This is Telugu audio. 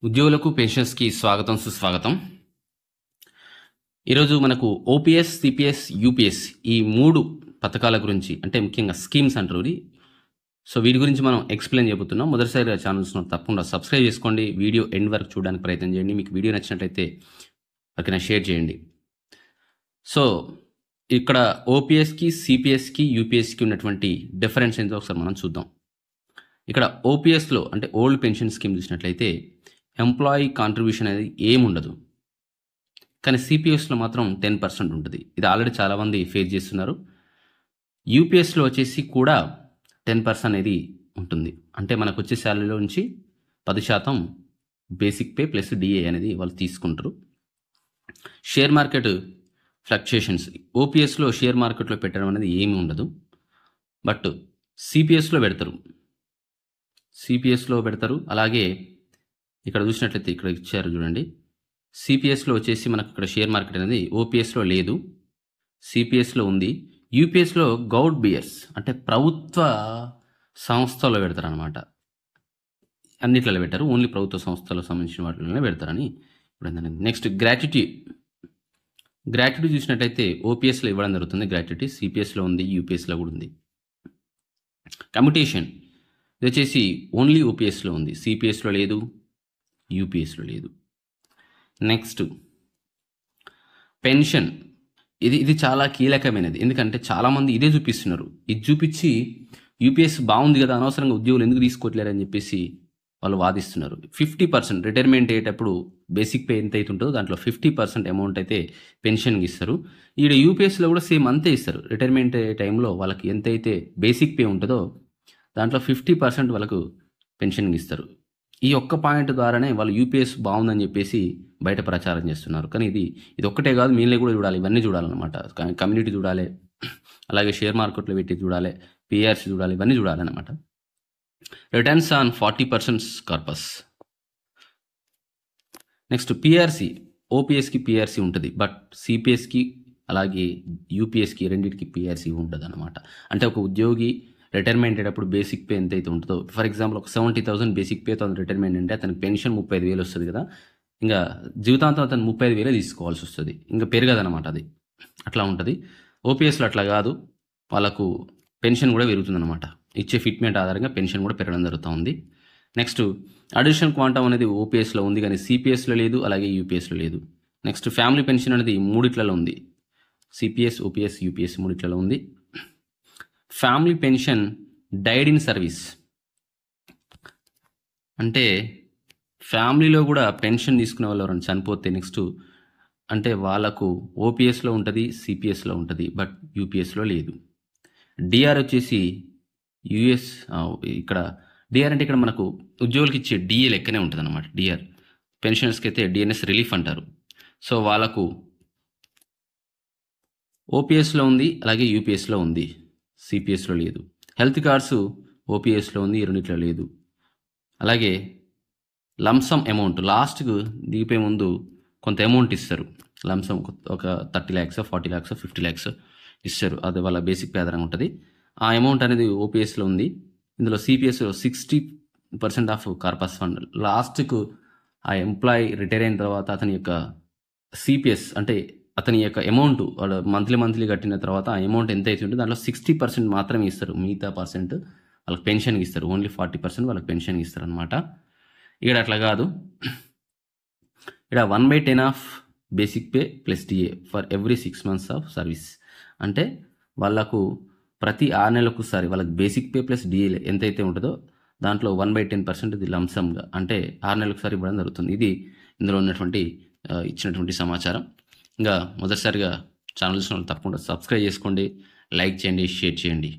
ఉద్యోగులకు పెన్షన్స్కి స్వాగతం సుస్వాగతం. ఈరోజు మనకు ఓపీఎస్, సిపిఎస్, యూపీఎస్ ఈ 3 పథకాల గురించి, అంటే ముఖ్యంగా స్కీమ్స్ అంటారు ఇది. సో వీటి గురించి మనం ఎక్స్ప్లెయిన్ చేయబోతున్నాం. మొదటిసారిగా ఛానల్స్ తప్పకుండా సబ్స్క్రైబ్ చేసుకోండి, వీడియో ఎండ్ వరకు చూడడానికి ప్రయత్నం చేయండి. మీకు వీడియో నచ్చినట్లయితే ఎవరికైనా షేర్ చేయండి. సో ఇక్కడ ఓపీఎస్కి, సిపిఎస్కి, యూపీఎస్కి ఉన్నటువంటి డిఫరెన్స్ ఏంటో ఒకసారి మనం చూద్దాం. ఇక్కడ ఓపీఎస్లో అంటే ఓల్డ్ పెన్షన్ స్కీమ్ చూసినట్లయితే ఎంప్లాయీ కాంట్రిబ్యూషన్ అనేది ఏముండదు, కానీ సిపిఎస్లో మాత్రం 10% ఉంటుంది. ఇది ఆల్రెడీ చాలామంది ఫేస్ చేస్తున్నారు. యూపీఎస్లో వచ్చేసి కూడా 10% అనేది ఉంటుంది. అంటే మనకు వచ్చే శాలరీలో నుంచి 10% బేసిక్ పే ప్లస్ డిఏ అనేది వాళ్ళు తీసుకుంటారు. షేర్ మార్కెట్ ఫ్లక్చుయేషన్స్ ఓపీఎస్లో షేర్ మార్కెట్లో పెట్టడం అనేది ఏమీ ఉండదు, బట్ సిపిఎస్లో పెడతారు. అలాగే ఇక్కడ చూసినట్లయితే ఇక్కడ ఇచ్చారు చూడండి, సిపిఎస్లో వచ్చేసి మనకు ఇక్కడ షేర్ మార్కెట్ అనేది ఓపీఎస్లో లేదు, సిపిఎస్లో ఉంది. యూపీఎస్లో గౌడ్ బియర్స్ అంటే ప్రభుత్వ సంస్థలో పెడతారు అనమాట. అన్నిట్లలో పెట్టారు, ఓన్లీ ప్రభుత్వ సంస్థలకు సంబంధించిన వాటిలోనే పెడతారని ఇప్పుడు. నెక్స్ట్ గ్రాట్యుటీ చూసినట్లయితే ఓపీఎస్లో ఇవ్వడం జరుగుతుంది. గ్రాట్యుటీ సిపిఎస్లో ఉంది, యూపీఎస్లో కూడా ఉంది. కమ్యూటేషన్ ఇది వచ్చేసి ఓన్లీ ఓపీఎస్లో ఉంది, సిపిఎస్లో లేదు, యూపీఎస్లో లేదు. నెక్స్ట్ పెన్షన్, ఇది చాలా కీలకమైనది. ఎందుకంటే చాలామంది ఇదే చూపిస్తున్నారు. ఇది చూపించి యూపీఎస్ బాగుంది కదా, అనవసరంగా ఉద్యోగులు ఎందుకు తీసుకోవట్లేరని చెప్పేసి వాళ్ళు వాదిస్తున్నారు. 50% రిటైర్మెంట్ అయ్యేటప్పుడు బేసిక్ పే ఎంత అయితే ఉంటుందో దాంట్లో 50% అమౌంట్ అయితే పెన్షన్కి ఇస్తారు. ఈడ యూపీఎస్లో కూడా సేమ్ అంతే ఇస్తారు. రిటైర్మెంట్ అయ్యే టైంలో వాళ్ళకి ఎంతైతే బేసిక్ పే ఉంటుందో దాంట్లో 50% వాళ్ళకు పెన్షన్కి ఇస్తారు. ఈ ఒక్క పాయింట్ ద్వారానే వాళ్ళు యూపీఎస్ బాగుందని చెప్పేసి బయట ప్రచారం చేస్తున్నారు. కానీ ఇది ఒక్కటే కాదు, మీరే కూడా చూడాలి, ఇవన్నీ చూడాలన్నమాట. కమ్యూనిటీ చూడాలి, అలాగే షేర్ మార్కెట్లో పెట్టి చూడాలి, పిఆర్సీ చూడాలి, ఇవన్నీ చూడాలన్నమాట. Returns on 40% corpus. Next PRC, ఓపీఎస్కి పిఆర్సీ ఉంటుంది, బట్ సిపిఎస్కి అలాగే యూపీఎస్కి రెండింటికి పిఆర్సీ ఉంటుంది అనమాట. అంటే ఒక ఉద్యోగి రిటైర్మెంట్ అయ్యేటప్పుడు బేసిక్ పే ఎంత అయితే ఉంటుందో, ఫర్ ఎగ్జాంపుల్ ఒక 70,000 బేసిక్ పే అతను రిటైర్మెంట్ అంటే అతనికి పెన్షన్ 35,000 వస్తుంది కదా, ఇంకా జీవితాంతం అతను 35,000 తీసుకోవాల్సి వస్తుంది, ఇంకా పెరగదనమాట. అది అట్లా ఉంటుంది. ఓపీఎస్లో అట్లా కాదు, వాళ్ళకు పెన్షన్ కూడా పెరుగుతుందన్నమాట. ఇచ్చే ఫిట్మెంట్ ఆధారంగా పెన్షన్ కూడా పెరగడం జరుగుతుంది. నెక్స్ట్ అడిషనల్ క్వాంటమ్ అనేది ఓపీఎస్లో ఉంది, కానీ సిపిఎస్లో లేదు, అలాగే యూపీఎస్లో లేదు. నెక్స్ట్ ఫ్యామిలీ పెన్షన్ అనేది 3 ఉంది, సిపిఎస్, ఓపీఎస్, యూపీఎస్ 3 ఉంది. Family pension died in service అంటే ఫ్యామిలీలో కూడా పెన్షన్ తీసుకునే వాళ్ళు ఎవరైనా చనిపోతే నెక్స్ట్ అంటే వాళ్ళకు ఓపీఎస్లో ఉంటుంది, సిపిఎస్లో ఉంటుంది, బట్ యూపీఎస్లో లేదు. డిఆర్ వచ్చేసి ఇక్కడ డిఆర్ అంటే ఇక్కడ మనకు ఉద్యోగులకి ఇచ్చే డిఏ లెక్కనే ఉంటుంది అనమాట. డిఆర్ పెన్షనర్స్కి అయితే డిఎన్ఎస్ రిలీఫ్ అంటారు. సో వాళ్ళకు ఓపీఎస్లో ఉంది, అలాగే యూపీఎస్లో ఉంది, సిపిఎస్లో లేదు. హెల్త్ కార్డ్స్ ఓపీఎస్లో ఉంది, ఈ రెండిట్లో లేదు. అలాగే లంసమ్ అమౌంట్ లాస్ట్కు దిగిపోయే ముందు కొంత అమౌంట్ ఇస్తారు. లంసమ్ ఒక 30 lakhs, 40 lakhs, 50 lakhs ఇస్తారు. అది వాళ్ళ బేసిక్ పే ఆధారంగా ఉంటుంది. ఆ అమౌంట్ అనేది ఓపీఎస్లో ఉంది. ఇందులో సిపిఎస్లో 60% ఆఫ్ కార్పస్ ఫండ్. లాస్ట్కు ఆ ఎంప్లాయీ రిటైర్ అయిన తర్వాత అతని యొక్క సిపిఎస్ అంటే అతని యొక్క అమౌంట్ వాళ్ళు మంత్లీ కట్టిన తర్వాత ఆ అమౌంట్ ఎంత అయితే ఉంటుందో దాంట్లో 60% మాత్రమే ఇస్తారు. మిగతా పర్సెంట్ వాళ్ళకి పెన్షన్కి ఇస్తారు. ఓన్లీ 40% వాళ్ళకి పెన్షన్కి ఇస్తారు అనమాట. ఇక్కడ అట్లా కాదు. ఇక్కడ 1/10 of basic pay plus DA for every 6 months of service. అంటే వాళ్ళకు ప్రతి 6 నెలలకు ఒకసారి వాళ్ళకి బేసిక్ పే ప్లస్ డిఏ ఎంతైతే ఉంటుందో దాంట్లో 1/10% ఇది లంసమ్గా అంటే 6 నెలలకు ఒకసారి ఇవ్వడం జరుగుతుంది. ఇది ఇందులో ఇచ్చినటువంటి సమాచారం. ఇంకా మొదటిసారిగా ఛానల్స్ తప్పకుండా సబ్స్క్రైబ్ చేసుకోండి, లైక్ చేయండి, షేర్ చేయండి.